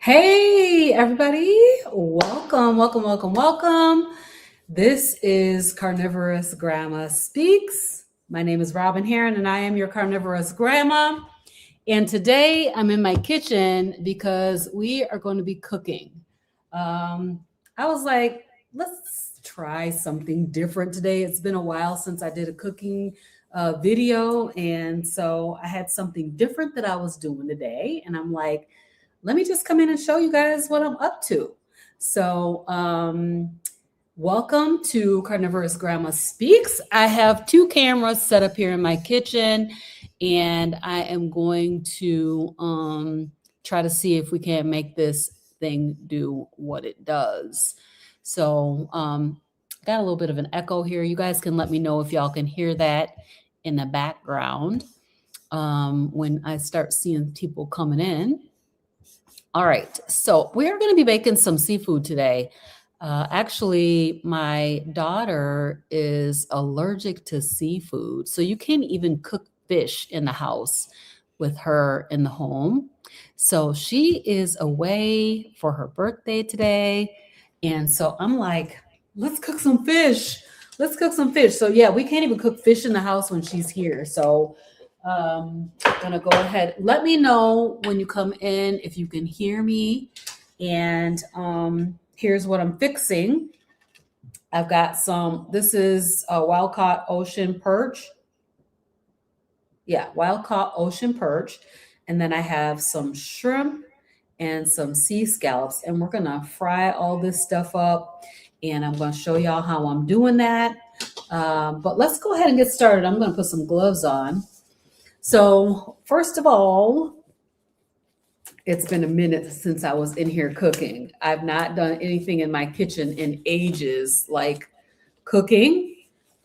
Hey, everybody. Welcome. This is Carnivorous Grandma Speaks. My name is Robin Heron, and I am your carnivorous grandma. And today I'm in my kitchen because we are going to be cooking. I was like, let's try something different today. It's been a while since I did a cooking video. And so I had something different that I was doing today. And I'm like, let me just come in and show you guys what I'm up to. So, welcome to Carnivorous Grandma Speaks. I have two cameras set up here in my kitchen, and I am going to try to see if we can make this thing do what it does. So, got a little bit of an echo here. You guys can let me know if y'all can hear that in the background when I start seeing people coming in. All right, so we're going to be making some seafood today. Actually, my daughter is allergic to seafood, so you can't even cook fish in the house with her in the home. So she is away for her birthday today, and so I'm like, let's cook some fish. Let's cook some fish. So yeah, we can't even cook fish in the house when she's here. So gonna go ahead. Let me know when you come in if you can hear me. And here's what I'm fixing. I've got this is a wild caught ocean perch. Yeah, wild caught ocean perch. And then I have some shrimp and some sea scallops. And we're gonna fry all this stuff up. And I'm gonna show y'all how I'm doing that. But let's go ahead and get started. I'm gonna put some gloves on. So first of all, it's been a minute since I was in here cooking. I've not done anything in my kitchen in ages, like cooking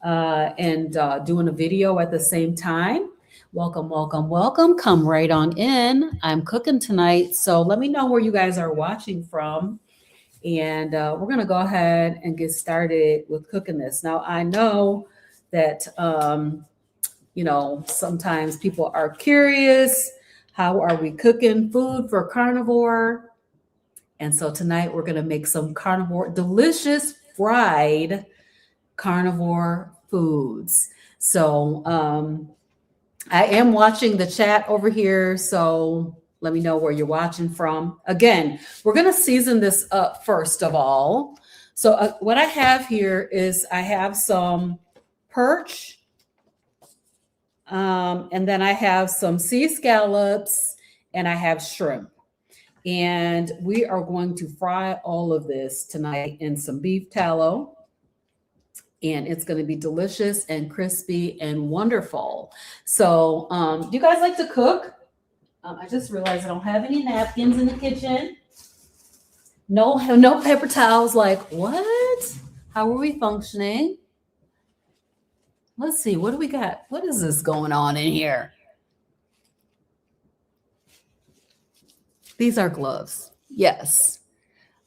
and doing a video at the same time. Welcome. Come right on in. I'm cooking tonight, so let me know where you guys are watching from. And we're going to go ahead and get started with cooking this. Now, I know that sometimes people are curious, how are we cooking food for carnivore? And so tonight we're going to make some delicious fried carnivore foods. So I am watching the chat over here. So let me know where you're watching from. Again, we're going to season this up first of all. So what I have here is I have some perch. And then I have some sea scallops and I have shrimp. And we are going to fry all of this tonight in some beef tallow. And it's going to be delicious and crispy and wonderful. So do you guys like to cook? I just realized I don't have any napkins in the kitchen. No paper towels. Like, what? How are we functioning? Let's see, what do we got? What is this going on in here? These are gloves. Yes.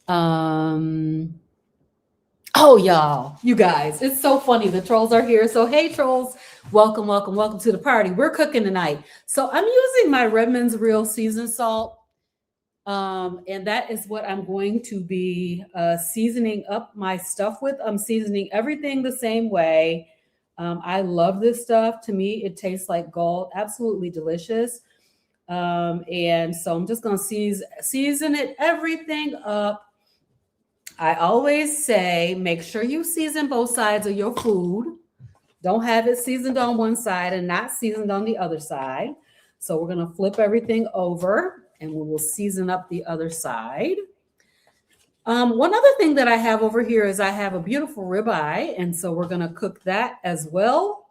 Oh, y'all, you guys, it's so funny. The trolls are here. So, hey, trolls, welcome to the party. We're cooking tonight. So I'm using my Redmond's Real Seasoned Salt. And that is what I'm going to be seasoning up my stuff with. I'm seasoning everything the same way. I love this stuff. To me, it tastes like gold. Absolutely delicious. And so I'm just going to season everything up. I always say, make sure you season both sides of your food. Don't have it seasoned on one side and not seasoned on the other side. So we're going to flip everything over and we will season up the other side. One other thing that I have over here is I have a beautiful ribeye, and so we're going to cook that as well.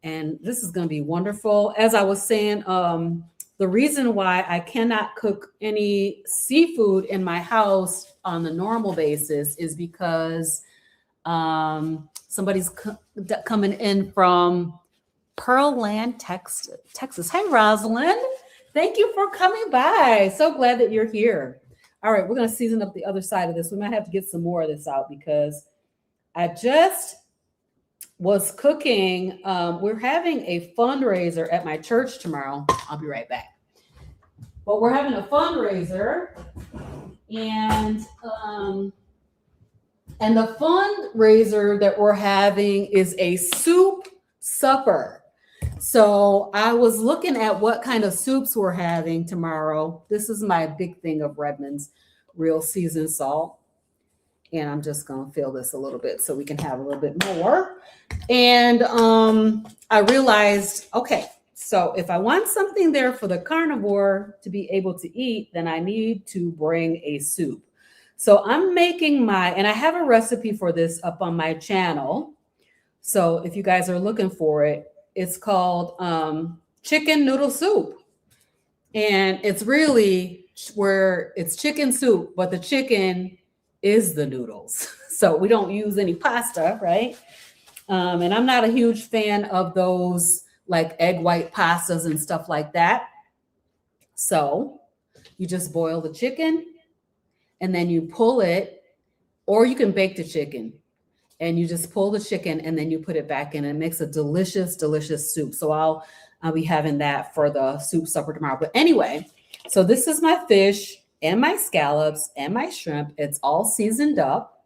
And this is going to be wonderful. As I was saying, the reason why I cannot cook any seafood in my house on the normal basis is because somebody's coming in from Pearland, Texas. Hi, Rosalind. Thank you for coming by. So glad that you're here. All right, we're going to season up the other side of this. We might have to get some more of this out because I just was cooking. We're having a fundraiser at my church tomorrow. I'll be right back. But we're having a fundraiser And the fundraiser that we're having is a soup supper. So I was looking at what kind of soups we're having tomorrow. This is my big thing of Redmond's real seasoned salt. And I'm just going to fill this a little bit so we can have a little bit more. And I realized, okay, so if I want something there for the carnivore to be able to eat, then I need to bring a soup. So I'm making and I have a recipe for this up on my channel. So if you guys are looking for it, it's called chicken noodle soup. And it's really where it's chicken soup, but the chicken is the noodles. So we don't use any pasta, right? And I'm not a huge fan of those like egg white pastas and stuff like that. So you just boil the chicken and then you pull it, or you can bake the chicken and you just pull the chicken and then you put it back in and it makes a delicious, delicious soup. So I'll be having that for the soup supper tomorrow. But anyway, so this is my fish and my scallops and my shrimp. It's all seasoned up.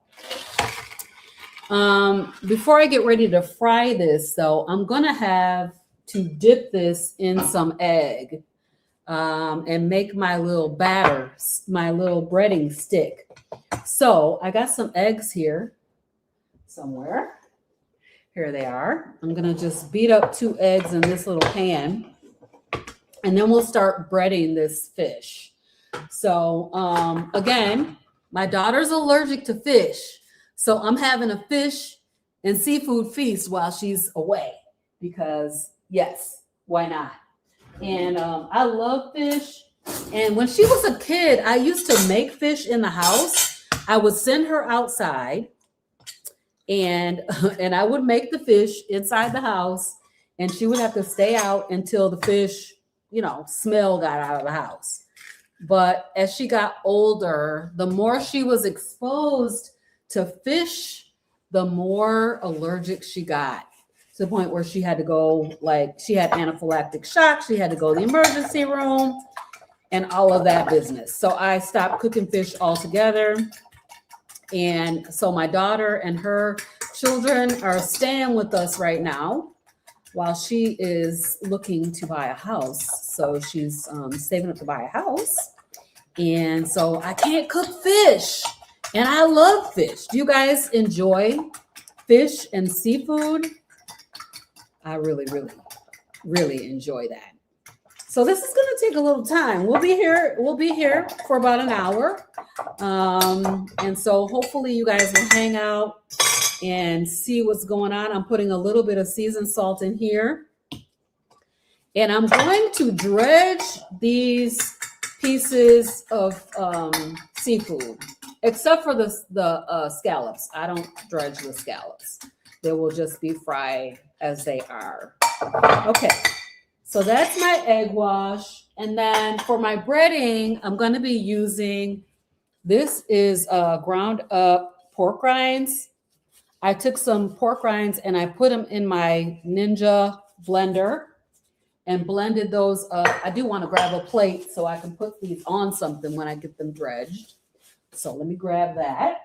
Before I get ready to fry this, though, I'm going to have to dip this in some egg and make my little batter, my little breading stick. So I got some eggs here somewhere. Here they are. I'm going to just beat up 2 eggs in this little pan, and then we'll start breading this fish. So again, my daughter's allergic to fish. So I'm having a fish and seafood feast while she's away because yes, why not? And I love fish. And when she was a kid, I used to make fish in the house. I would send her outside and I would make the fish inside the house, and she would have to stay out until the fish, smell got out of the house. But as she got older, the more she was exposed to fish, the more allergic she got, to the point where she had to go, she had anaphylactic shock. She had to go to the emergency room and all of that business. So I stopped cooking fish altogether. And so my daughter and her children are staying with us right now while she is looking to buy a house. So she's saving up to buy a house. And so I can't cook fish. And I love fish. Do you guys enjoy fish and seafood? I really, really, really enjoy that. So this is going to take a little time. We'll be here for about an hour. And so hopefully you guys will hang out and see what's going on. I'm putting a little bit of seasoned salt in here. And I'm going to dredge these pieces of seafood, except for the scallops. I don't dredge the scallops. They will just be fried as they are. Okay. So that's my egg wash. And then for my breading, I'm going to be using, this is ground up pork rinds. I took some pork rinds and I put them in my Ninja blender and blended those up. I do want to grab a plate so I can put these on something when I get them dredged. So let me grab that.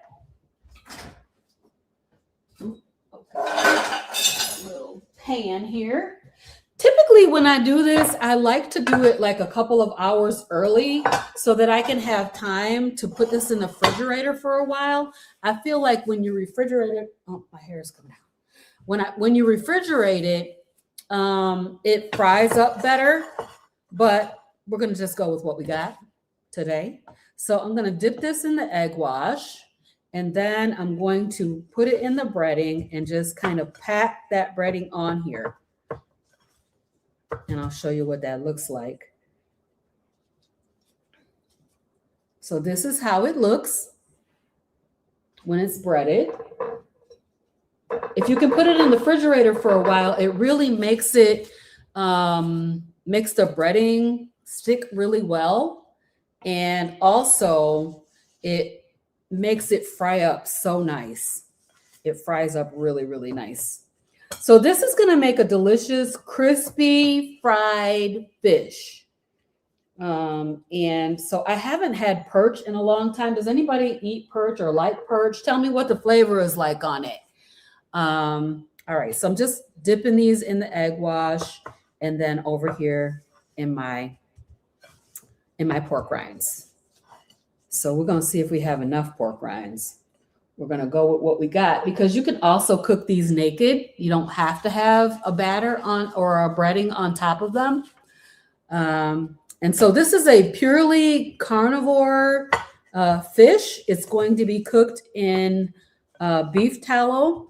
Okay. Little pan here. Typically, when I do this, I like to do it like a couple of hours early so that I can have time to put this in the refrigerator for a while. I feel like when you refrigerate it, oh, my hair is coming out. When you refrigerate it, it fries up better, but we're going to just go with what we got today. So I'm going to dip this in the egg wash, and then I'm going to put it in the breading and just kind of pat that breading on here. And I'll show you what that looks like. So this is how it looks when it's breaded. If you can put it in the refrigerator for a while, it really makes it, makes the breading stick really well. And also it makes it fry up so nice. It fries up really, really nice. So this is going to make a delicious, crispy fried fish. And so I haven't had perch in a long time. Does anybody eat perch or like perch? Tell me what the flavor is like on it. All right, so I'm just dipping these in the egg wash, and then over here in my pork rinds. So we're going to see if we have enough pork rinds. We're going to go with what we got, because you can also cook these naked. You don't have to have a batter on or a breading on top of them. And so this is a purely carnivore fish. It's going to be cooked in beef tallow.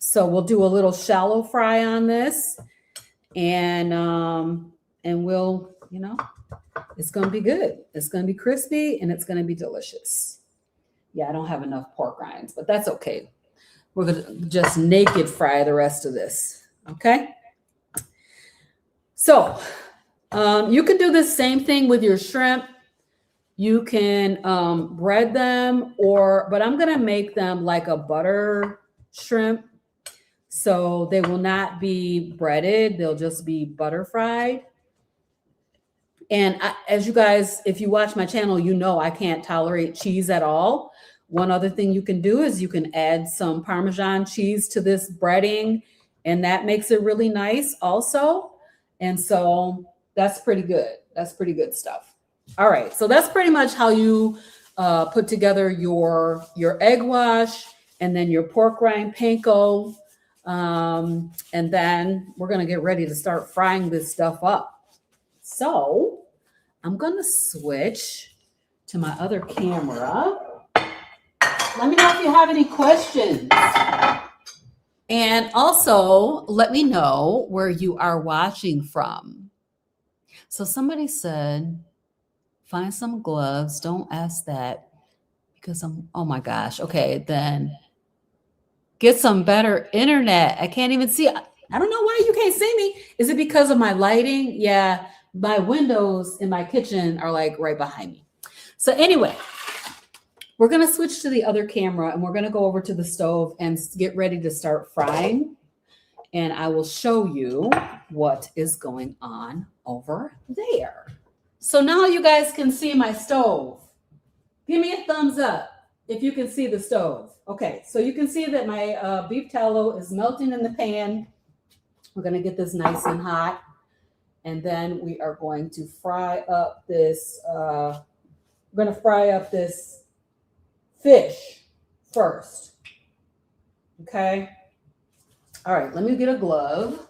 So we'll do a little shallow fry on this, and we'll, it's going to be good. It's going to be crispy, and it's going to be delicious. Yeah, I don't have enough pork rinds, but that's okay. We're going to just naked fry the rest of this. Okay. So you can do the same thing with your shrimp. You can bread them, but I'm going to make them like a butter shrimp. So they will not be breaded. They'll just be butter fried. And as you guys, if you watch my channel, I can't tolerate cheese at all. One other thing you can do is you can add some Parmesan cheese to this breading, and that makes it really nice also. And so that's pretty good. That's pretty good stuff. All right. So that's pretty much how you put together your egg wash and then your pork rind panko. And then we're going to get ready to start frying this stuff up. So I'm going to switch to my other camera. Let me know if you have any questions. And also let me know where you are watching from. So somebody said, find some gloves. Don't ask that because oh my gosh. Okay, then get some better internet. I can't even see. I don't know why you can't see me. Is it because of my lighting? Yeah, my windows in my kitchen are like right behind me. So anyway, we're going to switch to the other camera, and we're going to go over to the stove and get ready to start frying. And I will show you what is going on over there. So now you guys can see my stove. Give me a thumbs up if you can see the stove. Okay, so you can see that my beef tallow is melting in the pan. We're going to get this nice and hot. And then we are going to fry up this, fish first. Okay. All right, let me get a glove.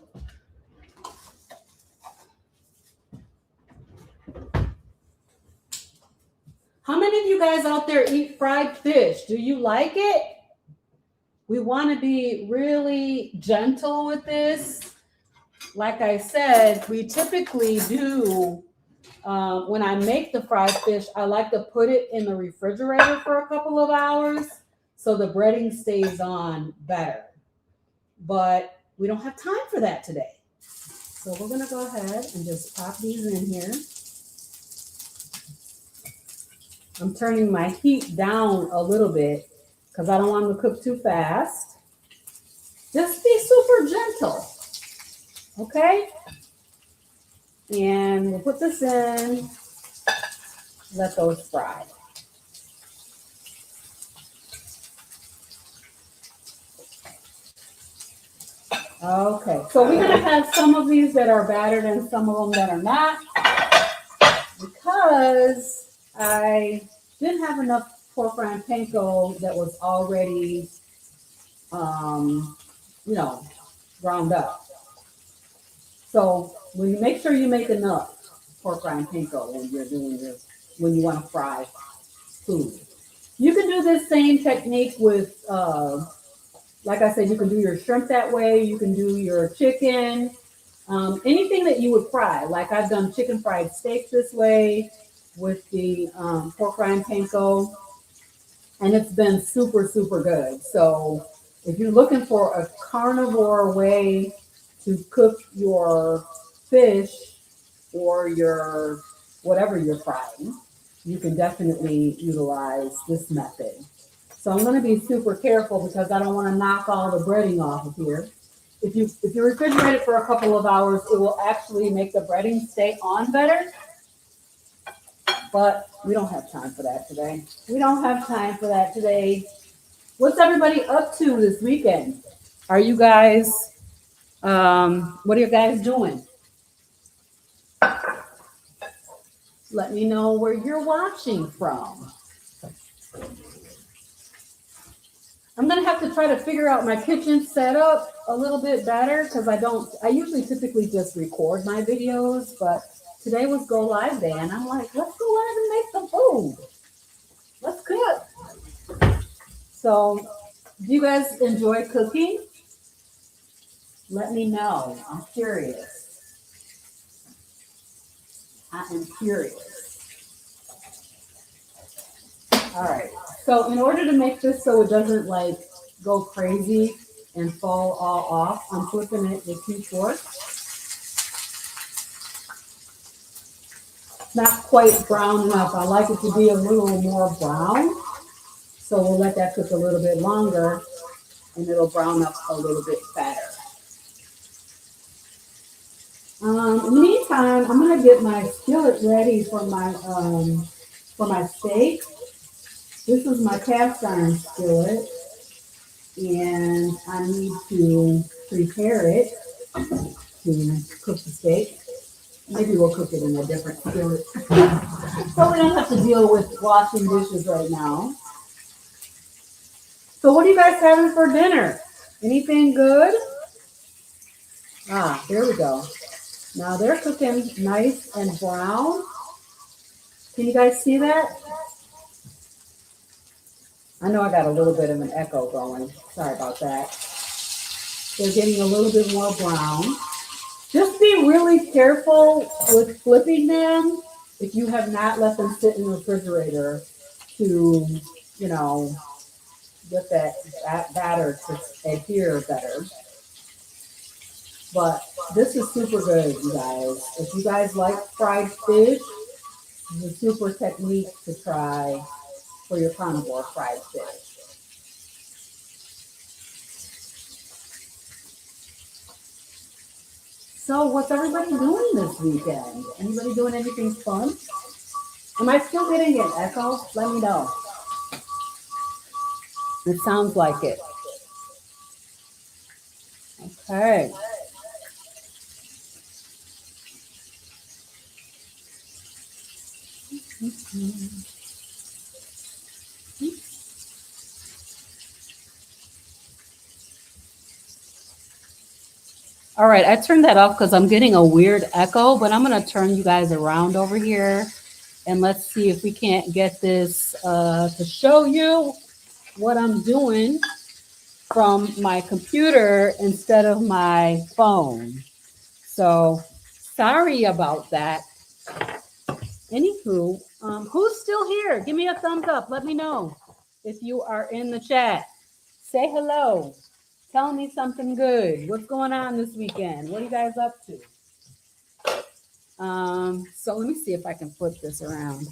How many of you guys out there eat fried fish? Do you like it? We want to be really gentle with this. Like I said, we typically do, when I make the fried fish, I like to put it in the refrigerator for a couple of hours so the breading stays on better. But we don't have time for that today. So we're going to go ahead and just pop these in here. I'm turning my heat down a little bit because I don't want them to cook too fast. Just be super gentle. Okay? And we'll put this in. Let those fry. Okay, so we're going to have some of these that are battered and some of them that are not, because I didn't have enough pork rind panko that was already, ground up. So when you make sure you make enough pork rind panko when you want to fry food. You can do this same technique with, like I said, you can do your shrimp that way. You can do your chicken, anything that you would fry. Like I've done chicken fried steak this way with the pork rind panko, and it's been super, super good. So if you're looking for a carnivore way to cook your fish or your whatever you're frying, you can definitely utilize this method. So I'm going to be super careful because I don't want to knock all the breading off of here. If you refrigerate it for a couple of hours, it will actually make the breading stay on better. But we don't have time for that today. We don't have time for that today. What's everybody up to this weekend? Are you guys, what are you guys doing? Let me know where you're watching from. I'm gonna have to try to figure out my kitchen setup a little bit better because I usually typically just record my videos, but today was go live day and I'm like, let's go live and make some food. Let's cook. So, do you guys enjoy cooking? Let me know. I'm curious. I am curious. All right. So in order to make this so it doesn't like go crazy and fall all off, I'm flipping it with 2 forks. Not quite brown enough. I like it to be a little more brown. So we'll let that cook a little bit longer and it'll brown up a little bit better. In the meantime, I'm gonna get my skillet ready for my steak. This is my cast iron skillet, and I need to prepare it to cook the steak. Maybe we'll cook it in a different skillet, so we don't have to deal with washing dishes right now. So what are you guys having for dinner? Anything good? Ah, there we go. Now they're cooking nice and brown. Can you guys see that? I know I got a little bit of an echo going. Sorry about that. They're getting a little bit more brown. Just be really careful with flipping them if you have not let them sit in the refrigerator to, get that batter to adhere better. But this is super good, you guys. If you guys like fried fish, it's a super technique to try for your carnivore fried fish. So what's everybody doing this weekend? Anybody doing anything fun? Am I still getting an echo? Let me know. It sounds like it. Okay. All right, I turned that off because I'm getting a weird echo, but I'm going to turn you guys around over here and let's see if we can't get this to show you what I'm doing from my computer instead of my phone. So sorry about that. Anywho, who's still here? Give me a thumbs up. Let me know if you are in the chat. Say hello. Tell me something good. What's going on this weekend? What are you guys up to? So let me see if I can flip this around.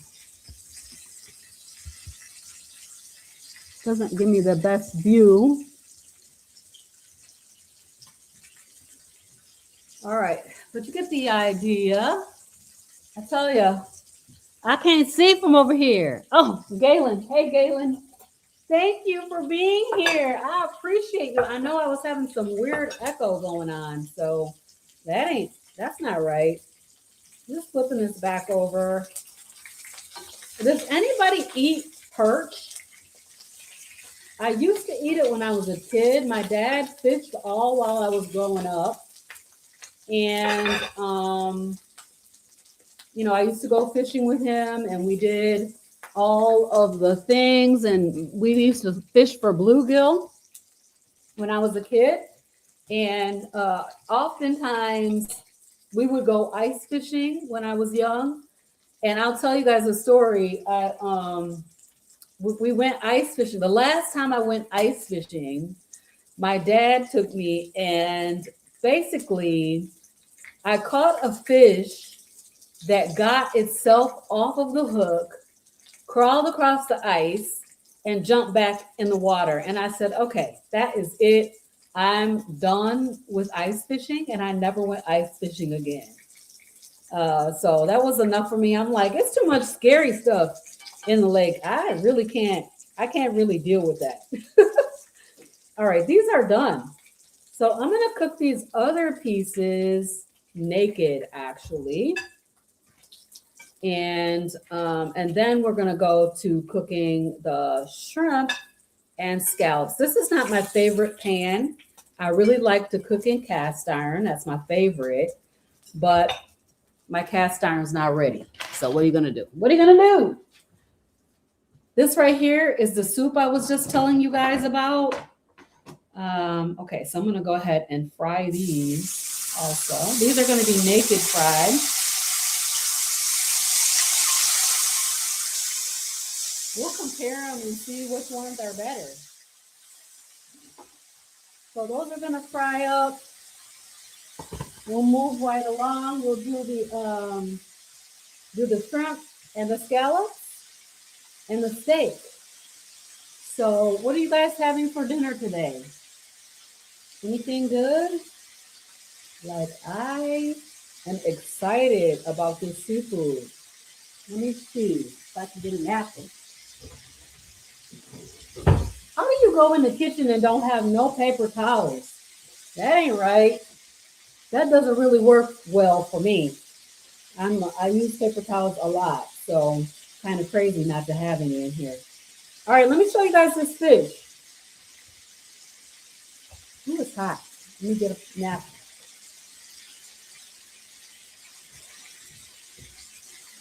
Doesn't give me the best view. All right, but you get the idea. I tell you, I can't see from over here. Oh, Galen. Hey, Galen. Thank you for being here. I appreciate you. I know I was having some weird echo going on, so that's not right. Just flipping this back over. Does anybody eat perch? I used to eat it when I was a kid. My dad fished all while I was growing up. And, I used to go fishing with him and we did all of the things. And we used to fish for bluegill when I was a kid. And oftentimes we would go ice fishing when I was young. And I'll tell you guys a story. We went ice fishing. The last time I went ice fishing, my dad took me and basically I caught a fish that got itself off of the hook, crawled across the ice, and jumped back in the water. And I said, okay, that is it. I'm done with ice fishing, and I never went ice fishing again. So that was enough for me. I'm like, it's too much scary stuff in the lake. I can't really deal with that. All right, these are done. So I'm gonna cook these other pieces naked actually. And then we're gonna go to cooking the shrimp and scallops. This is not my favorite pan. I really like to cook in cast iron. That's my favorite. But my cast iron's not ready. So what are you gonna do? What are you gonna do? This right here is the soup I was just telling you guys about. Okay, so I'm gonna go ahead and fry these also. These are gonna be naked fried. We'll compare them and see which ones are better. So those are gonna fry up. We'll move right along. We'll do the shrimp and the scallops and the steak. So what are you guys having for dinner today? Anything good? Like I am excited about this seafood. Let me see if I can get a napkin. How do you go in the kitchen and don't have no paper towels? That ain't right. That doesn't really work well for me. I use paper towels a lot, so kind of crazy not to have any in here. All right, let me show you guys this fish. Ooh, it's hot. Let me get a napkin.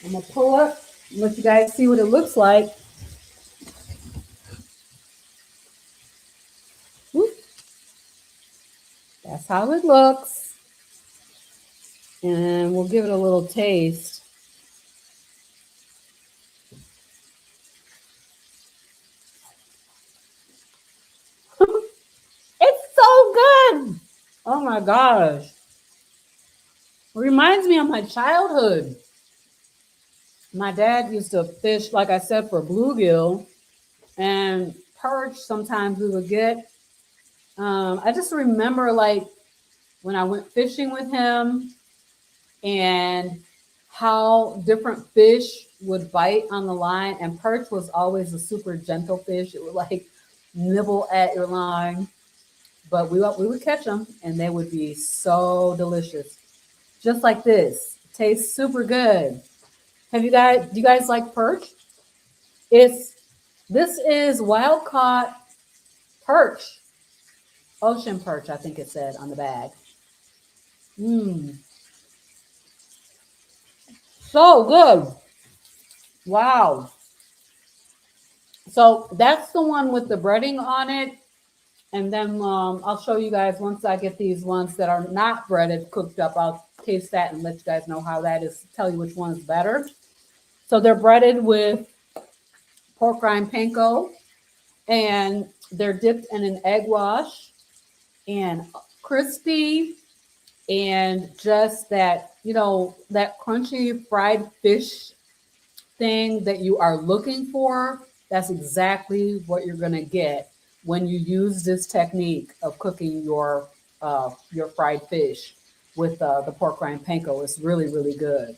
I'm gonna pull up and let you guys see what it looks like. Whoop. That's how it looks. And we'll give it a little taste. It's so good. Oh my gosh. It reminds me of my childhood. My dad used to fish, like I said, for bluegill and perch. Sometimes we would get. I just remember like when I went fishing with him and how different fish would bite on the line. And perch was always a super gentle fish. It would like nibble at your line, but we would catch them and they would be so delicious, just like this. Tastes super good. Do you guys like perch? It's This is wild caught perch, ocean perch, I think it said on the bag. Mmm, so good. Wow. So that's the one with the breading on it. And then I'll show you guys once I get these ones that are not breaded cooked up. I'll taste that and let you guys know how that is, tell you which one is better. So they're breaded with pork rind panko and they're dipped in an egg wash and crispy and just that, that crunchy fried fish thing that you are looking for. That's exactly what you're going to get when you use this technique of cooking your fried fish with the pork rind panko. It's really, really good.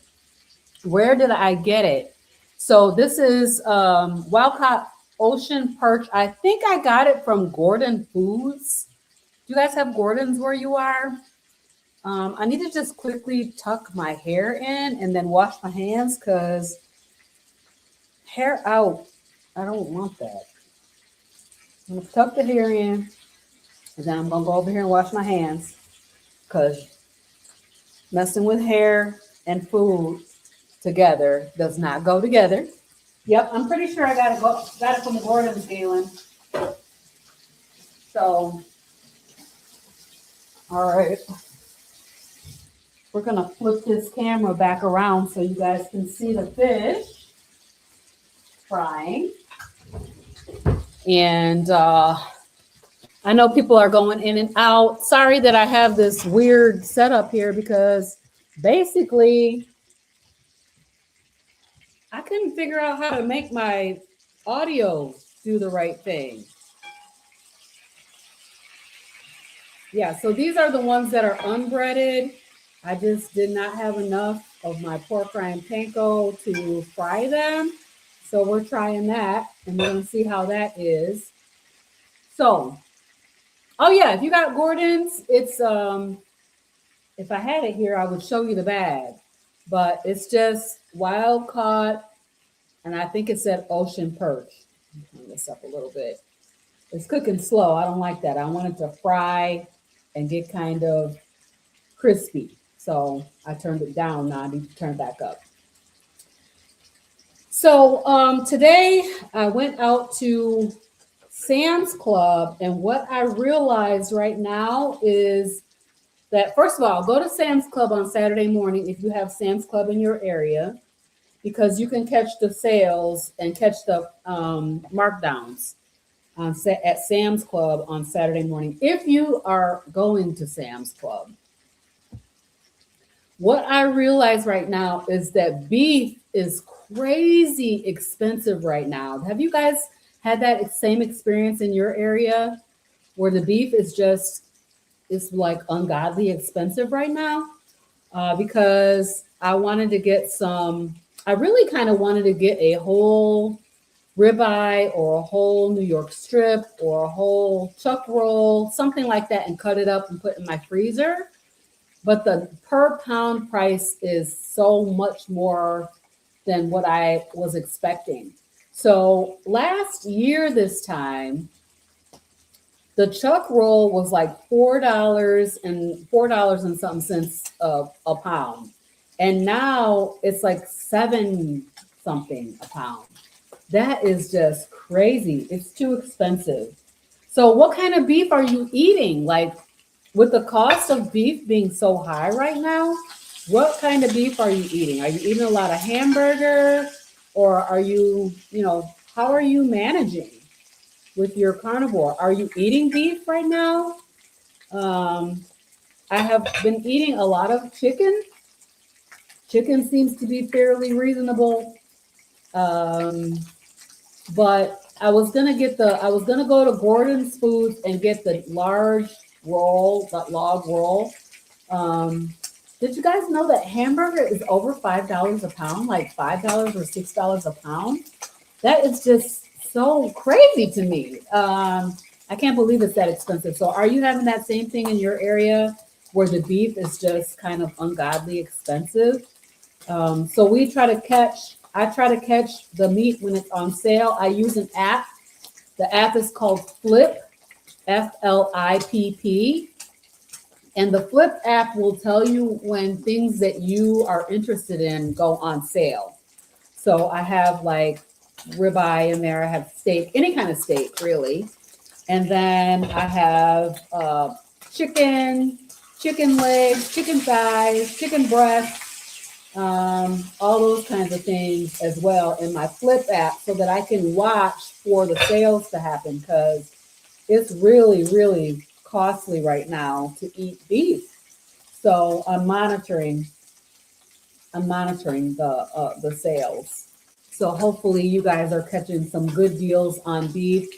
Where did I get it? So this is wild caught ocean perch. I think I got it from Gordon Foods. Do you guys have Gordon's where you are? I need to just quickly tuck my hair in and then wash my hands because hair out, I don't want that. I'm going to tuck the hair in and then I'm going to go over here and wash my hands because messing with hair and food together does not go together. Yep, I'm pretty sure I got it from Gordon's, Galen. So, all right. We're gonna flip this camera back around so you guys can see the fish frying. And I know people are going in and out. Sorry that I have this weird setup here because basically I couldn't figure out how to make my audio do the right thing. Yeah, so these are the ones that are unbreaded. I just did not have enough of my pork rind panko to fry them. So we're trying that and we're gonna see how that is. So, oh yeah, if you got Gordon's, it's if I had it here, I would show you the bag, but it's just wild caught, and I think it said ocean perch. Turn this up a little bit. It's cooking slow. I don't like that. I want it to fry and get kind of crispy. So I turned it down. Now I need to turn it back up. So today I went out to Sam's Club, and what I realized right now is that, first of all, go to Sam's Club on Saturday morning if you have Sam's Club in your area, because you can catch the sales and catch the markdowns at Sam's Club on Saturday morning if you are going to Sam's Club. What I realize right now is that beef is crazy expensive right now. Have you guys had that same experience in your area where the beef is just, it's like ungodly expensive right now? Because I wanted to get some, I really kind of wanted to get a whole ribeye or a whole New York strip or a whole chuck roll, something like that, and cut it up and put in my freezer. But the per pound price is so much more than what I was expecting. So last year, this time, the chuck roll was like $4 and something cents a pound. And now it's like 7 something a pound. That is just crazy. It's too expensive. So what kind of beef are you eating? Like, with the cost of beef being so high right now, what kind of beef are you eating? Are you eating a lot of hamburger, or are you, how are you managing with your carnivore? Are you eating beef right now? I have been eating a lot of chicken. Chicken seems to be fairly reasonable. But I was gonna go to Gordon's Foods and get the large roll, that log roll. Did you guys know that hamburger is over $5 a pound, like $5 or $6 a pound? That is just so crazy to me. I can't believe it's that expensive. So are you having that same thing in your area where the beef is just kind of ungodly expensive? So I try to catch the meat when it's on sale. I use an app. The app is called Flip, FLIPP. And the Flip app will tell you when things that you are interested in go on sale. So I have like ribeye in there. I have steak, any kind of steak, really. And then I have chicken legs, chicken thighs, chicken breasts, all those kinds of things as well in my Flip app, so that I can watch for the sales to happen, because it's really, really costly right now to eat beef. So I'm monitoring the sales. So hopefully you guys are catching some good deals on beef.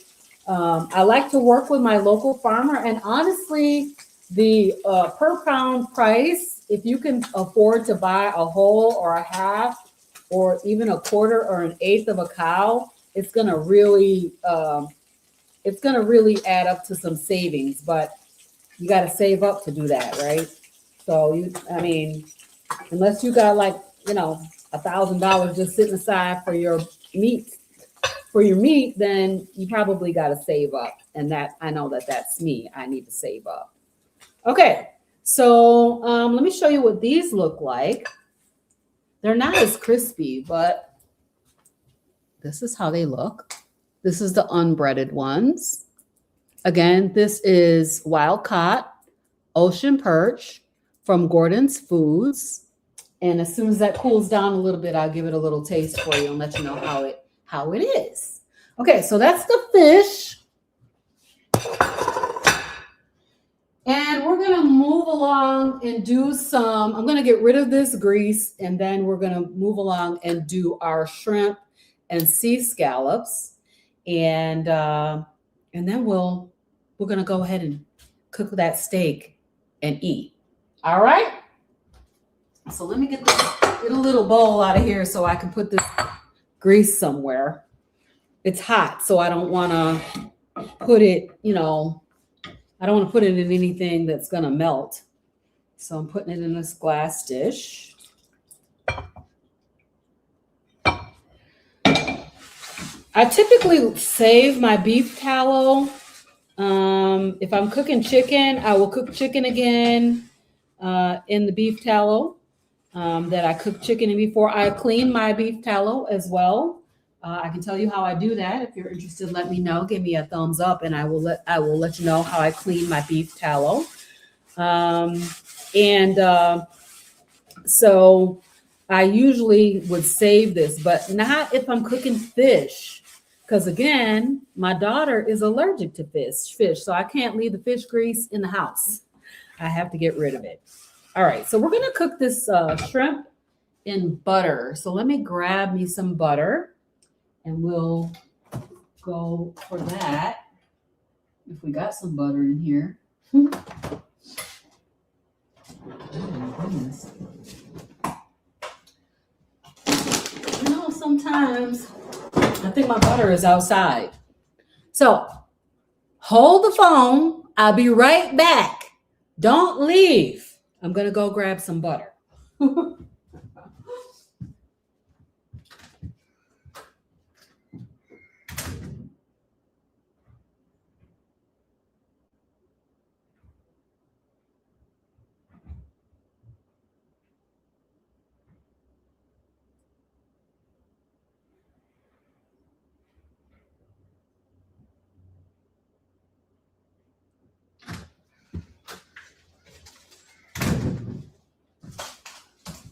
I like to work with my local farmer, and honestly, the per pound price, if you can afford to buy a whole or a half or even a quarter or an eighth of a cow, it's gonna really add up to some savings. But you got to save up to do that, right? So unless you got like $1,000 just sitting aside for your meat, then you probably got to save up. And that, I know that's me. I need to save up. Okay, so let me show you what these look like. They're not as crispy, but this is how they look. This is the unbreaded ones. Again, this is wild caught ocean perch from Gordon's Foods. And as soon as that cools down a little bit, I'll give it a little taste for you and let you know how it is. Okay, so that's the fish. And we're gonna move along and do I'm gonna get rid of this grease, and then we're gonna move along and do our shrimp and sea scallops. And then we're gonna go ahead and cook that steak and eat. All right. So let me get this get a little bowl out of here so I can put this grease somewhere. It's hot, so I don't want to put it, I don't want to put it in anything that's going to melt. So I'm putting it in this glass dish. I typically save my beef tallow. If I'm cooking chicken, I will cook chicken again in the beef tallow that I cooked chicken in before. I clean my beef tallow as well. I can tell you how I do that. If you're interested, let me know. Give me a thumbs up, and I will let you know how I clean my beef tallow. So I usually would save this, but not if I'm cooking fish, because again, my daughter is allergic to fish, so I can't leave the fish grease in the house. I have to get rid of it. All right, so we're gonna cook this shrimp in butter. So let me grab me some butter. And we'll go for that. If we got some butter in here. Oh my goodness. Sometimes I think my butter is outside. So hold the phone. I'll be right back. Don't leave. I'm going to go grab some butter.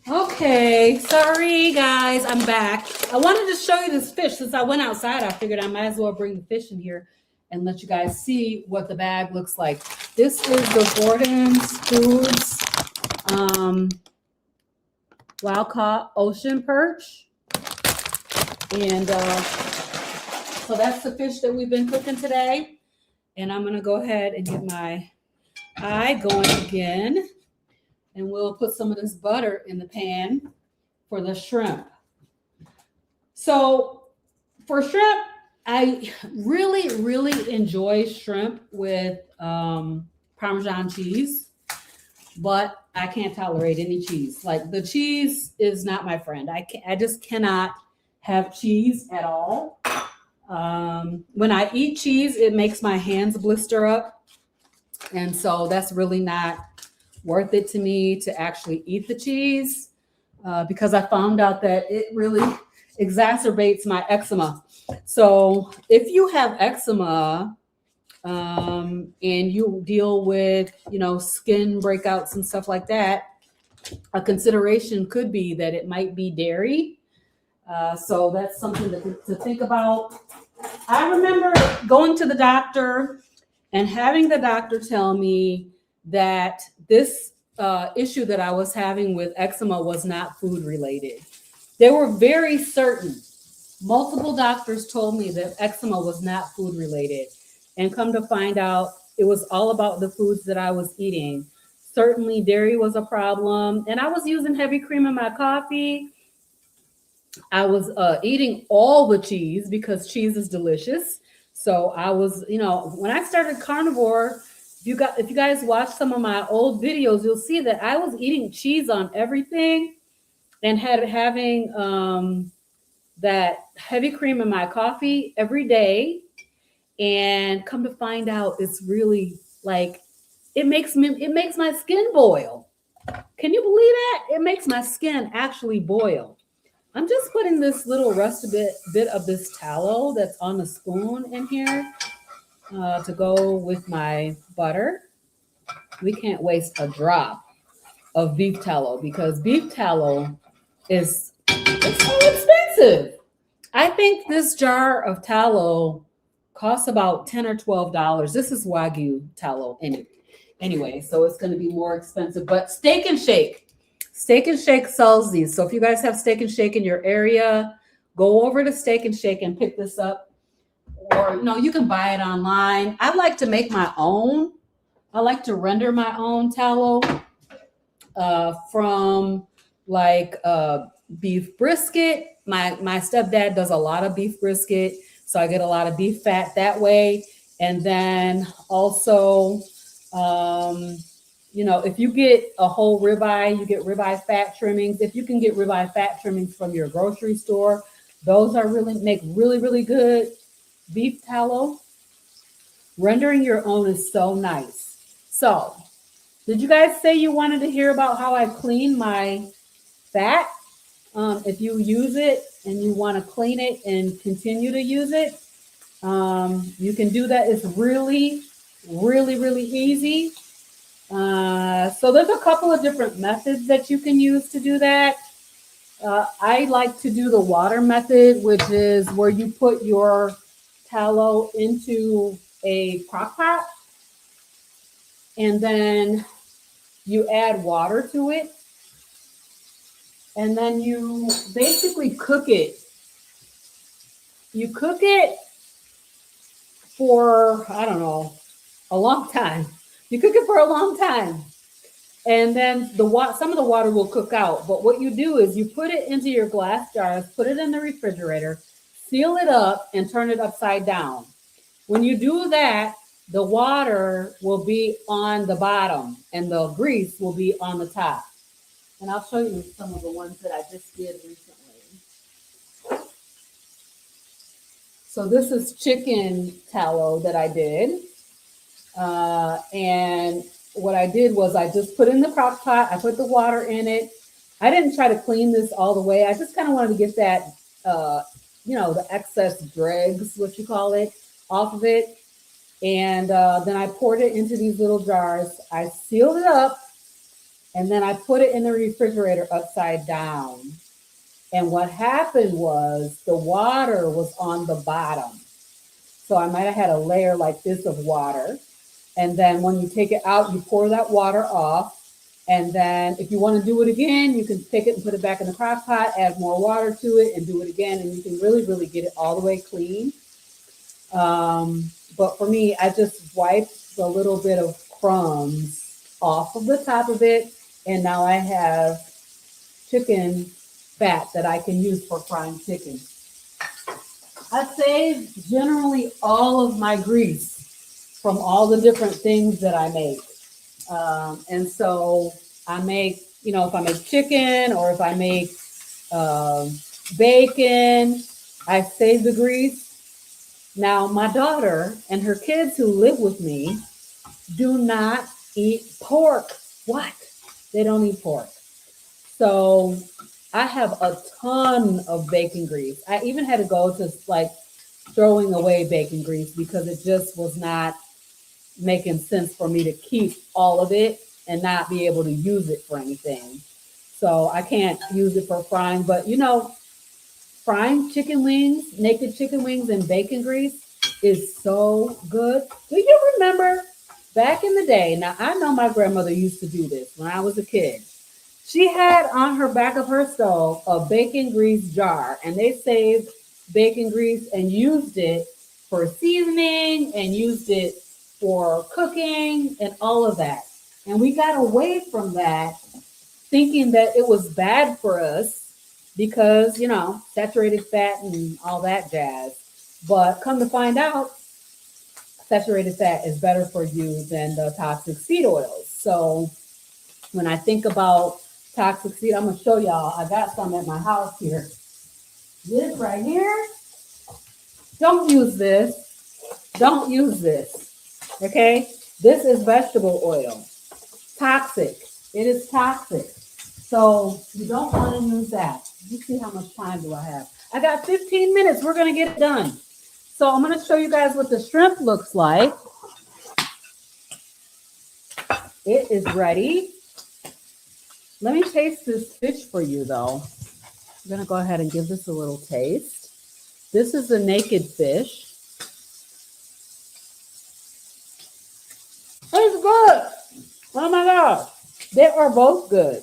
Okay, sorry guys, I'm back. I wanted to show you this fish. Since I went outside, I figured I might as well bring the fish in here and let you guys see what the bag looks like. This is the Gordon's Foods wild caught ocean perch. And so that's the fish that we've been cooking today. And I'm gonna go ahead and get my eye going again. And we'll put some of this butter in the pan for the shrimp. So for shrimp, I really enjoy shrimp with Parmesan cheese, but I can't tolerate any cheese. Like the cheese is not my friend. I just cannot have cheese at all. When I eat cheese, it makes my hands blister up. And so that's really not worth it to me to actually eat the cheese because I found out that it really exacerbates my eczema. So if you have eczema and you deal with, skin breakouts and stuff like that, a consideration could be that it might be dairy. So that's something to think about. I remember going to the doctor and having the doctor tell me that this issue that I was having with eczema was not food related. They were very certain. Multiple doctors told me that eczema was not food related. And come to find out, it was all about the foods that I was eating. Certainly dairy was a problem. And I was using heavy cream in my coffee. I was eating all the cheese because cheese is delicious. So I was, when I started carnivore, if you guys watch some of my old videos, you'll see that I was eating cheese on everything and having that heavy cream in my coffee every day. And come to find out, it's really like it makes my skin boil. Can you believe that? It makes my skin actually boil. I'm just putting this little rusted bit of this tallow that's on the spoon in here to go with my butter. We can't waste a drop of beef tallow because beef tallow it's so expensive. I think this jar of tallow costs about $10 or $12. This is Wagyu tallow anyway, so it's going to be more expensive. But Steak and Shake sells these. So if you guys have Steak and Shake in your area, go over to Steak and Shake and pick this up. Or, you can buy it online. I like to make my own. I like to render my own tallow from like beef brisket. My stepdad does a lot of beef brisket, so I get a lot of beef fat that way. And then also, um, if you get a whole ribeye, you get ribeye fat trimmings. If you can get ribeye fat trimmings from your grocery store, those are make really, really good beef tallow. Rendering your own is so nice. So, did you guys say you wanted to hear about how I clean my fat? If you use it and you want to clean it and continue to use it, you can do that. It's really, really, really easy. So there's a couple of different methods that you can use to do that. I like to do the water method, which is where you put your tallow into a crock pot and then you add water to it and then you basically cook it. You cook it for, I don't know, a long time. You cook it for a long time. And then some of the water will cook out. But what you do is you put it into your glass jars, put it in the refrigerator, seal it up, and turn it upside down. When you do that, the water will be on the bottom and the grease will be on the top. And I'll show you some of the ones that I just did recently. So this is chicken tallow that I did. And what I did was I just put in the crock pot, I put the water in it. I didn't try to clean this all the way. I just kind of wanted to get that, the excess dregs, what you call it, off of it. And then I poured it into these little jars. I sealed it up and then I put it in the refrigerator upside down. And what happened was the water was on the bottom. So I might have had a layer like this of water. And then when you take it out, you pour that water off. And then if you want to do it again, you can take it and put it back in the crock pot, add more water to it and do it again. And you can really, really get it all the way clean. But for me, I just wiped a little bit of crumbs off of the top of it. And now I have chicken fat that I can use for frying chicken. I save generally all of my grease from all the different things that I make. And so I make, if I make chicken or if I make bacon, I save the grease. Now, my daughter and her kids who live with me do not eat pork. What? They don't eat pork. So I have a ton of bacon grease. I even had to go to throwing away bacon grease because it just was not making sense for me to keep all of it and not be able to use it for anything. So I can't use it for frying, but frying chicken wings, naked chicken wings in bacon grease is so good. Do you remember back in the day? Now, I know my grandmother used to do this when I was a kid. She had on her back of her stove a bacon grease jar, and they saved bacon grease and used it for seasoning and used it for cooking and all of that. And we got away from that thinking that it was bad for us because, saturated fat and all that jazz. But come to find out, saturated fat is better for you than the toxic seed oils. So when I think about toxic seed, I'm going to show y'all. I got some at my house here. This right here. Don't use this. Don't use this. Okay? This is vegetable oil. Toxic. It is toxic. So you don't want to use that. Let me see how much time do I have. I got 15 minutes. We're going to get it done. So I'm going to show you guys what the shrimp looks like. It is ready. Let me taste this fish for you, though. I'm going to go ahead and give this a little taste. This is the naked fish. It's good. Oh, my God. They are both good.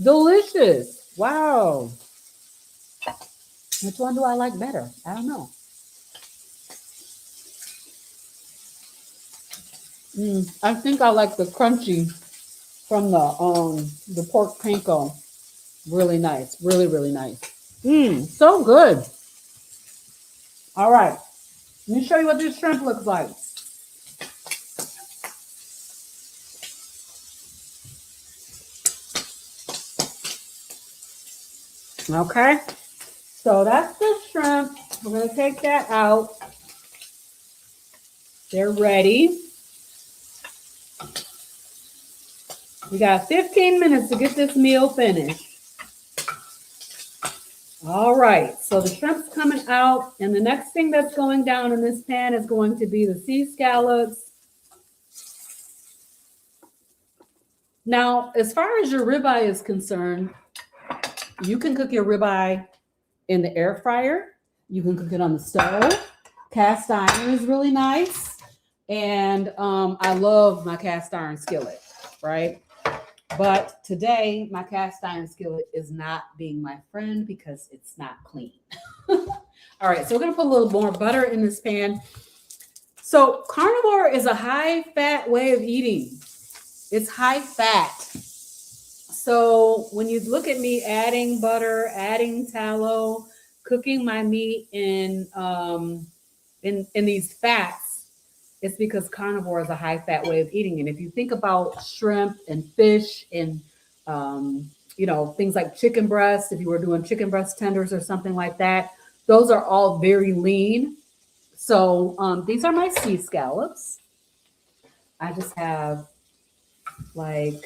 Delicious. Wow. Which one do I like better? I don't know. I think I like the crunchy from the pork panko. Really nice. Really, really nice. So good. All right. Let me show you what this shrimp looks like. Okay. So that's the shrimp. We're going to take that out. They're ready. We got 15 minutes to get this meal finished. All right, so the shrimp's coming out, and the next thing that's going down in this pan is going to be the sea scallops. Now, as far as your ribeye is concerned, you can cook your ribeye in the air fryer. You can cook it on the stove. Cast iron is really nice. And I love my cast iron skillet, right? But today, my cast iron skillet is not being my friend because it's not clean. All right, so we're going to put a little more butter in this pan. So carnivore is a high-fat way of eating. It's high fat. So when you look at me adding butter, adding tallow, cooking my meat in these fats, it's because carnivore is a high fat way of eating. And if you think about shrimp and fish and things like chicken breast, if you were doing chicken breast tenders or something like that, those are all very lean. So these are my sea scallops. I just have like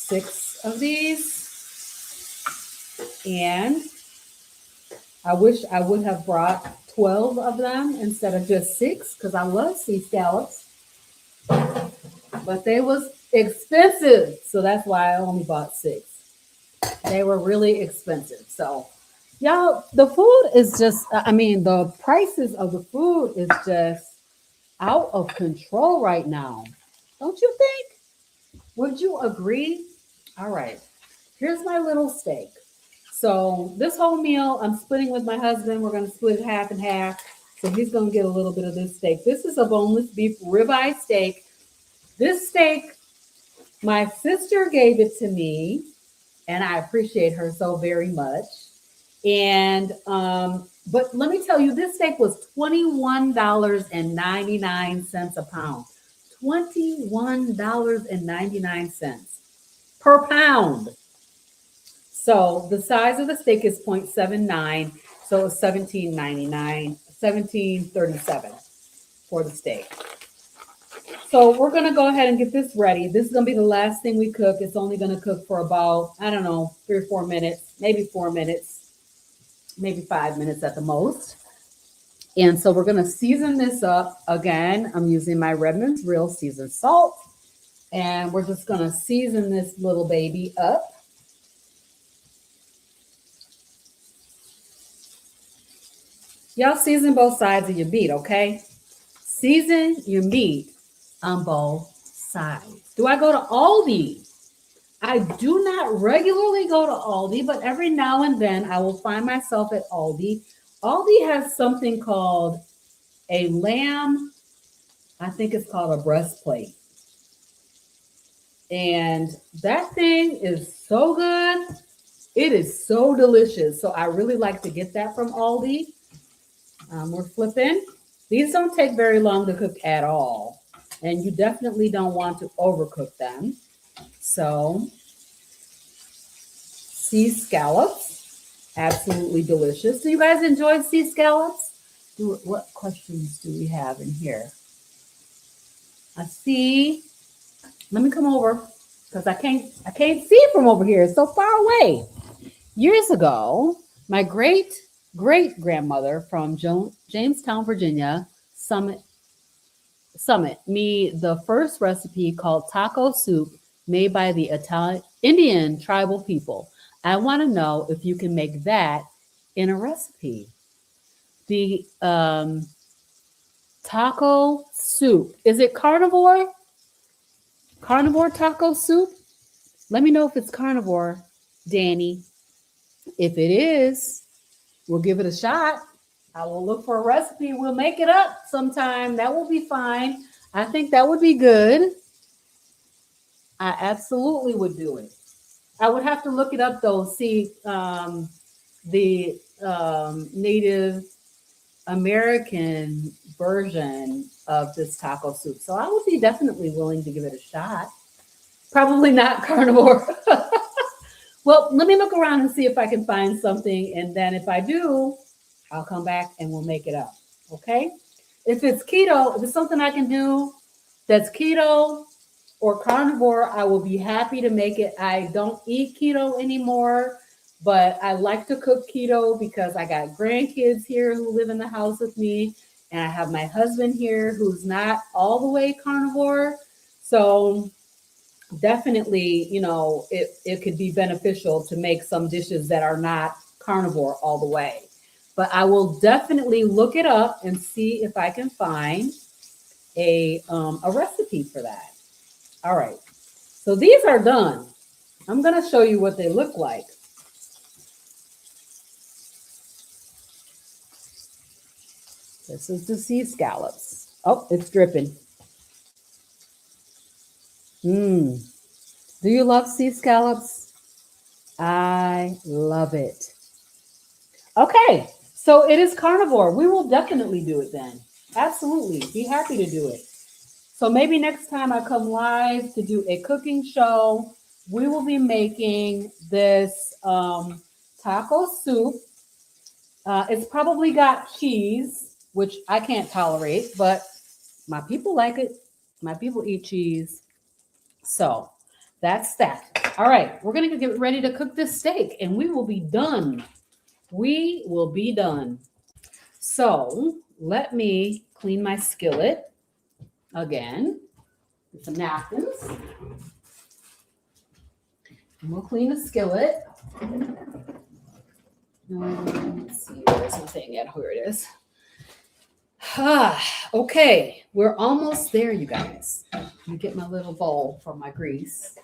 6 of these, and I wish I would have brought 12 of them instead of just 6 because I love sea scallops, but they was expensive, so that's why I only bought 6. They were really expensive. So y'all, the food is just, the prices of the food is just out of control right now. Don't you think? Would you agree? All right, here's my little steak. So this whole meal I'm splitting with my husband. We're going to split it half and half. So he's going to get a little bit of this steak. This is a boneless beef ribeye steak. This steak, my sister gave it to me, and I appreciate her so very much. And but let me tell you, this steak was $21.99 a pound. $21.99 per pound. So the size of the steak is 0.79, so it's $17.99, $17.37 for the steak. So we're going to go ahead and get this ready. This is going to be the last thing we cook. It's only going to cook for about, 3 or 4 minutes, maybe 4 minutes, maybe 5 minutes at the most. And so we're going to season this up. Again, I'm using my Redmond's Real seasoned salt. And we're just going to season this little baby up. Y'all season both sides of your meat, okay? Season your meat on both sides. Do I go to Aldi? I do not regularly go to Aldi, but every now and then I will find myself at Aldi. Aldi has something called a lamb, I think it's called a breastplate. And that thing is so good. It is so delicious. So I really like to get that from Aldi. We're flipping. These don't take very long to cook at all. And you definitely don't want to overcook them. So, sea scallops, absolutely delicious. Do you guys enjoy sea scallops? What questions do we have in here? I see. Let me come over because I can't see from over here. It's so far away. Years ago, my great grandmother from Jamestown, Virginia, summoned me the first recipe called taco soup made by the Indian tribal people. I want to know if you can make that in a recipe. The taco soup. Is it carnivore? Carnivore taco soup? Let me know if it's carnivore, Danny. If it is, we'll give it a shot. I will look for a recipe. We'll make it up sometime. That will be fine. I think that would be good. I absolutely would do it. I would have to look it up though, see the Native American version of this taco soup. So I would be definitely willing to give it a shot. Probably not carnivore. Well, let me look around and see if I can find something. And then if I do, I'll come back and we'll make it up. Okay. If it's keto, if it's something I can do that's keto or carnivore, I will be happy to make it. I don't eat keto anymore, but I like to cook keto because I got grandkids here who live in the house with me. And I have my husband here who's not all the way carnivore. So definitely, it could be beneficial to make some dishes that are not carnivore all the way. But I will definitely look it up and see if I can find a recipe for that. All right. So these are done. I'm going to show you what they look like. This is the sea scallops. Oh, it's dripping. Mmm. Do you love sea scallops? I love it. Okay, so it is carnivore. We will definitely do it then. Absolutely. Be happy to do it. So maybe next time I come live to do a cooking show, we will be making this taco soup. It's probably got cheese, which I can't tolerate, but my people like it. My people eat cheese. So that's that. All right, we're going to get ready to cook this steak and we will be done. We will be done. So let me clean my skillet again with some napkins. And we'll clean the skillet. Let's see, where's my thing at? Here it is. Okay, we're almost there, you guys. Let me get my little bowl for my grease.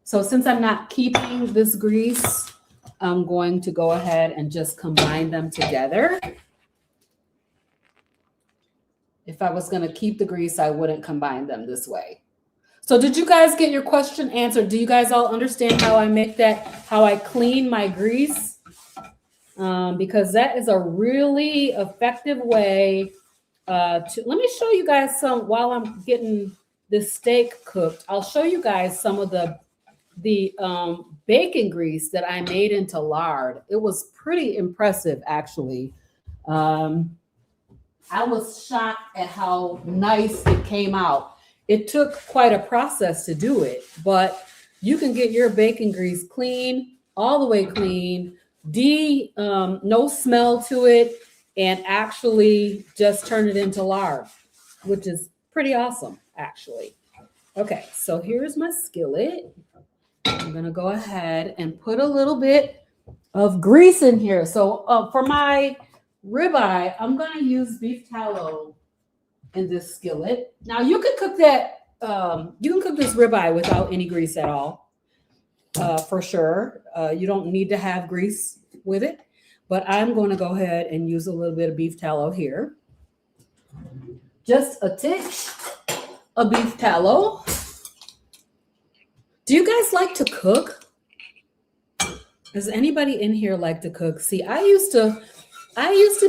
So since I'm not keeping this grease, I'm going to go ahead and just combine them together. If I was going to keep the grease, I wouldn't combine them this way. So did you guys get your question answered? Do you guys all understand how I make that, how I clean my grease? Because that is a really effective way let me show you guys some, while I'm getting this steak cooked, I'll show you guys some of the bacon grease that I made into lard. It was pretty impressive, actually. I was shocked at how nice it came out. It took quite a process to do it, but you can get your bacon grease clean, all the way clean, no smell to it, and actually just turn it into lard, which is pretty awesome, actually. Okay, so here's my skillet. I'm gonna go ahead and put a little bit of grease in here. So for my ribeye, I'm gonna use beef tallow in this skillet. Now you can cook that, you can cook this ribeye without any grease at all, for sure. You don't need to have grease with it, but I'm going to go ahead and use a little bit of beef tallow here. Just a tinge of beef tallow. Do you guys like to cook? Does anybody in here like to cook? See, I used to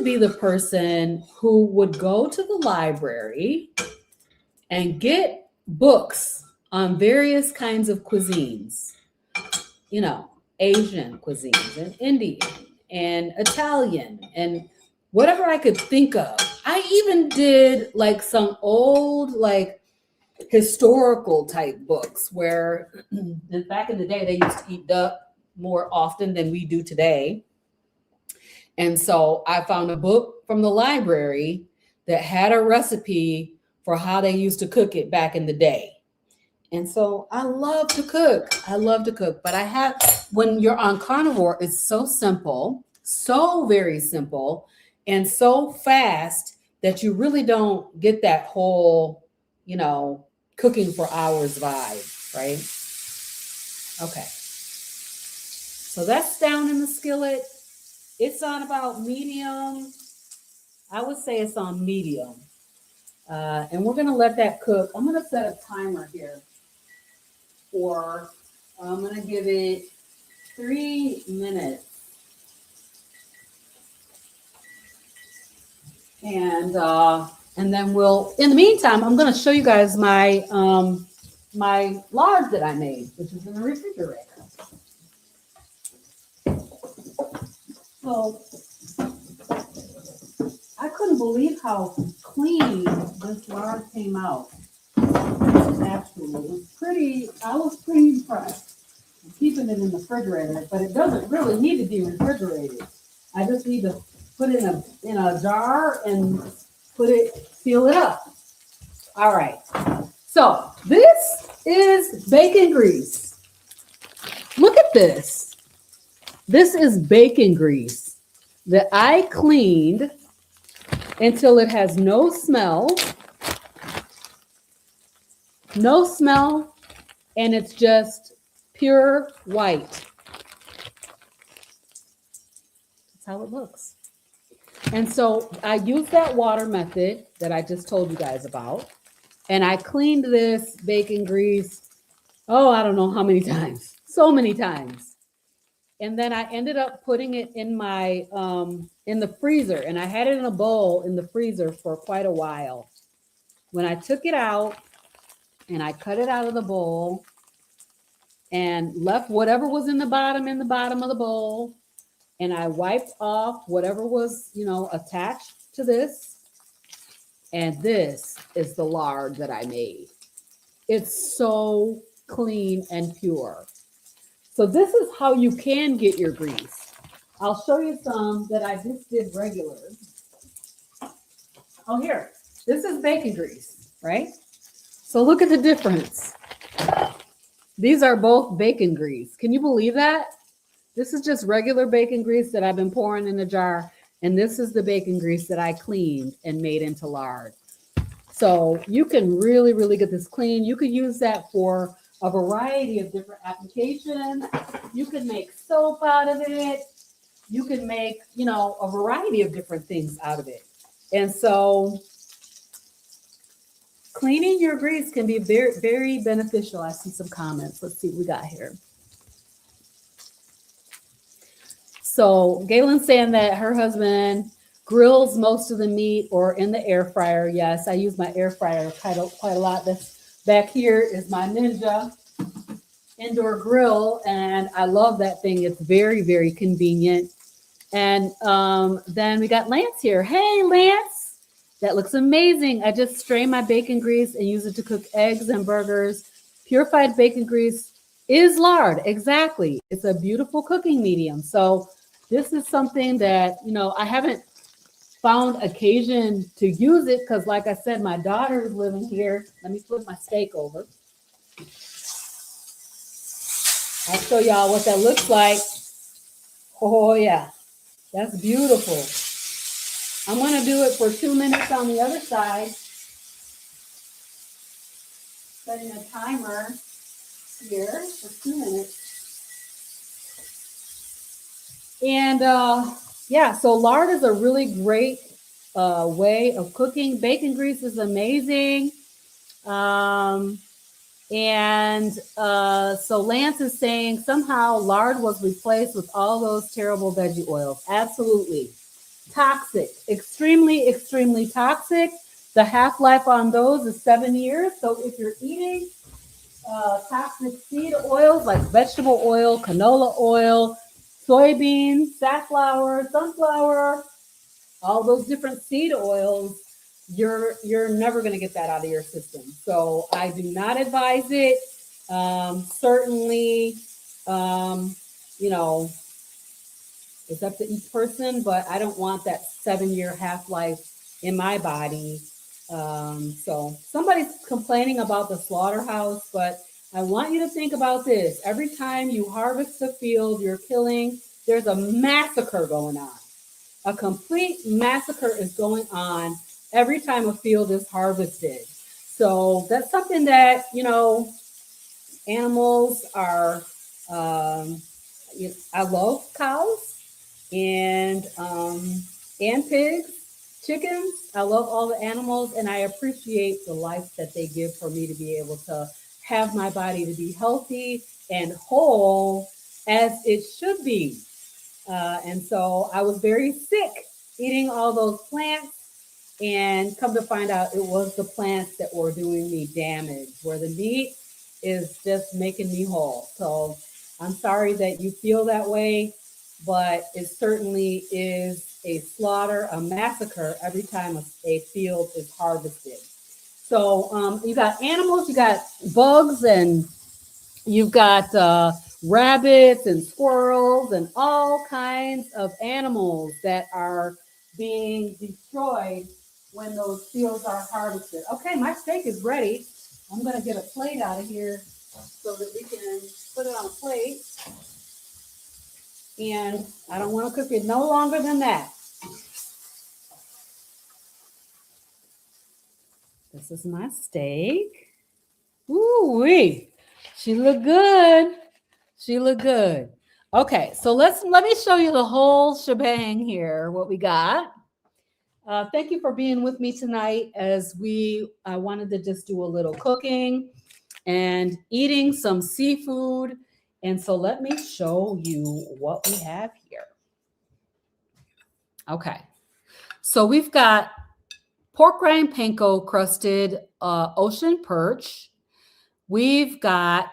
be the person who would go to the library and get books on various kinds of cuisines, Asian cuisines and Indian and Italian and whatever I could think of. I even did like some old, like historical type books where back in the day, they used to eat duck more often than we do today. And so I found a book from the library that had a recipe for how they used to cook it back in the day. And so I love to cook. But when you're on carnivore, it's so simple, so very simple, and so fast that you really don't get that whole, cooking for hours vibe, right? Okay. So that's down in the skillet. It's on about medium. I would say it's on medium. And we're going to let that cook. I'm going to set a timer here for I'm going to give it 3 minutes. And then we'll, in the meantime, I'm going to show you guys my my lard that I made, which is in the refrigerator. So I couldn't believe how clean this lard came out. Actually, I was pretty impressed. I'm keeping it in the refrigerator, but it doesn't really need to be refrigerated. I just need to put it in a jar and seal it up. All right. So this is bacon grease. Look at this. This is bacon grease that I cleaned until it has no smell, and it's just pure white. That's how it looks. And so I used that water method that I just told you guys about, and I cleaned this bacon grease, I don't know how many times, so many times. And then I ended up putting it in my in the freezer, and I had it in a bowl in the freezer for quite a while. When I took it out and I cut it out of the bowl and left whatever was in the bottom of the bowl, and I wiped off whatever was, attached to this. And this is the lard that I made. It's so clean and pure. So this is how you can get your grease. I'll show you some that I just did regular. Oh, here. This is bacon grease, right? So look at the difference. These are both bacon grease. Can you believe that? This is just regular bacon grease that I've been pouring in a jar. And this is the bacon grease that I cleaned and made into lard. So you can really, really get this clean. You could use that for a variety of different applications. You can make soap out of it. You can make, a variety of different things out of it. And so cleaning your grease can be very, very beneficial. I see some comments. Let's see what we got here. So Galen's saying that her husband grills most of the meat or in the air fryer. Yes, I use my air fryer quite a lot. This back here is my Ninja indoor grill, and I love that thing. It's very, very convenient. And then we got Lance here. Hey, Lance, that looks amazing. I just strain my bacon grease and use it to cook eggs and burgers. Purified bacon grease is lard. Exactly. It's a beautiful cooking medium. So this is something that, I haven't found occasion to use it because, like I said, my daughter is living here. Let me flip my steak over. I'll show y'all what that looks like. Oh, yeah. That's beautiful. I'm going to do it for 2 minutes on the other side. Setting a timer here for 2 minutes. And so lard is a really great way of cooking. Bacon grease is amazing. So Lance is saying somehow lard was replaced with all those terrible veggie oils. Absolutely. Toxic, extremely, extremely toxic. The half-life on those is 7 years. So if you're eating toxic seed oils like vegetable oil, canola oil, soybean, safflower, sunflower, all those different seed oils, you're never going to get that out of your system. So I do not advise it. Certainly, it's up to each person, but I don't want that 7-year half-life in my body. So somebody's complaining about the slaughterhouse, but I want you to think about this. Every time you harvest a field, you're killing, there's a massacre going on. A complete massacre is going on every time a field is harvested. So that's something that, animals are, I love cows and pigs, chickens. I love all the animals, and I appreciate the life that they give for me to be able to have my body to be healthy and whole as it should be. And so I was very sick eating all those plants. And come to find out, it was the plants that were doing me damage, where the meat is just making me whole. So I'm sorry that you feel that way, but it certainly is a slaughter, a massacre every time a field is harvested. So you got animals, you got bugs, and you've got rabbits and squirrels and all kinds of animals that are being destroyed when those fields are harvested. Okay, my steak is ready. I'm going to get a plate out of here so that we can put it on a plate. And I don't want to cook it no longer than that. This is my steak. Ooh-wee. She look good. She look good. Okay, so let me show you the whole shebang here, what we got. Thank you for being with me tonight as I wanted to just do a little cooking and eating some seafood. And so let me show you what we have here. Okay, so we've got pork rind panko crusted ocean perch. We've got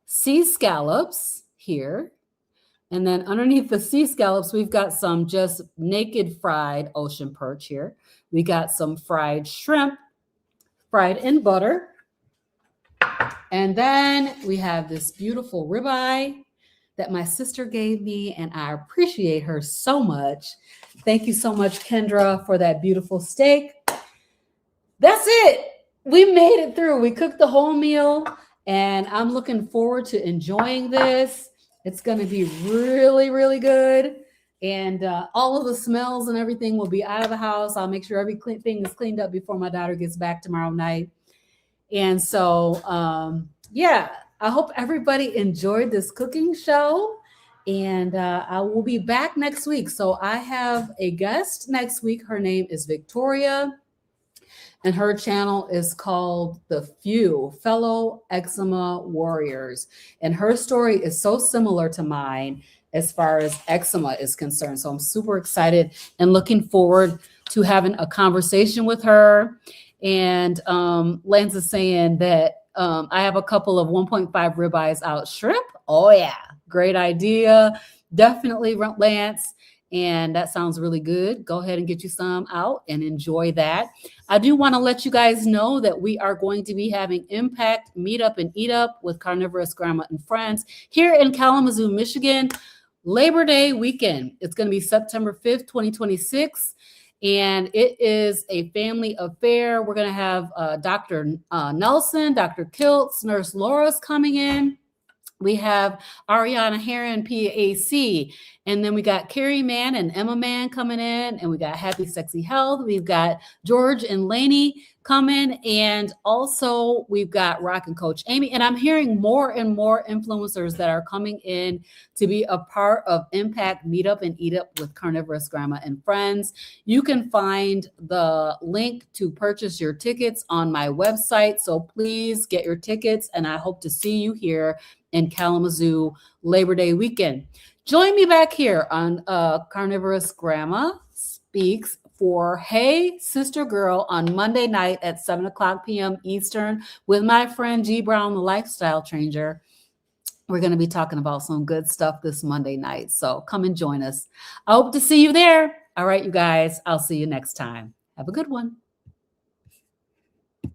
sea scallops here. And then underneath the sea scallops, we've got some just naked fried ocean perch here. We got some fried shrimp, fried in butter. And then we have this beautiful ribeye that my sister gave me, and I appreciate her so much. Thank you so much, Kendra, for that beautiful steak. That's it. We made it through. We cooked the whole meal, and I'm looking forward to enjoying this. It's going to be really, really good. And all of the smells and everything will be out of the house. I'll make sure everything is cleaned up before my daughter gets back tomorrow night. And so, yeah, I hope everybody enjoyed this cooking show. And I will be back next week. So I have a guest next week. Her name is Victoria. And her channel is called The Few Fellow Eczema Warriors. And her story is so similar to mine as far as eczema is concerned. So I'm super excited and looking forward to having a conversation with her. And Lance is saying that I have a couple of 1.5 ribeyes out shrimp. Oh, yeah. Great idea. Definitely, Lance. And that sounds really good. Go ahead and get you some out and enjoy that. I do want to let you guys know that we are going to be having Impact Meetup and Eat Up with Carnivorous Grandma and Friends here in Kalamazoo, Michigan, Labor Day weekend. It's going to be September 5th, 2026. And it is a family affair. We're going to have Dr. Nelson, Dr. Kiltz, Nurse Laura's coming in. We have Ariana Heron, PAC, and then we got Carrie Mann and Emma Mann coming in, and we got Happy Sexy Health. We've got George and Lainey coming, and also we've got Rockin' Coach Amy. And I'm hearing more and more influencers that are coming in to be a part of Impact Meetup and Eat Up with Carnivorous Grandma and Friends. You can find the link to purchase your tickets on my website, so please get your tickets, and I hope to see you here in Kalamazoo Labor Day weekend. Join me back here on Carnivorous Grandma Speaks for Hey Sister Girl on Monday night at 7:00 p.m. Eastern with my friend G Brown, the Lifestyle Changer. We're going to be talking about some good stuff this Monday night. So come and join us. I hope to see you there. All right, you guys, I'll see you next time. Have a good one.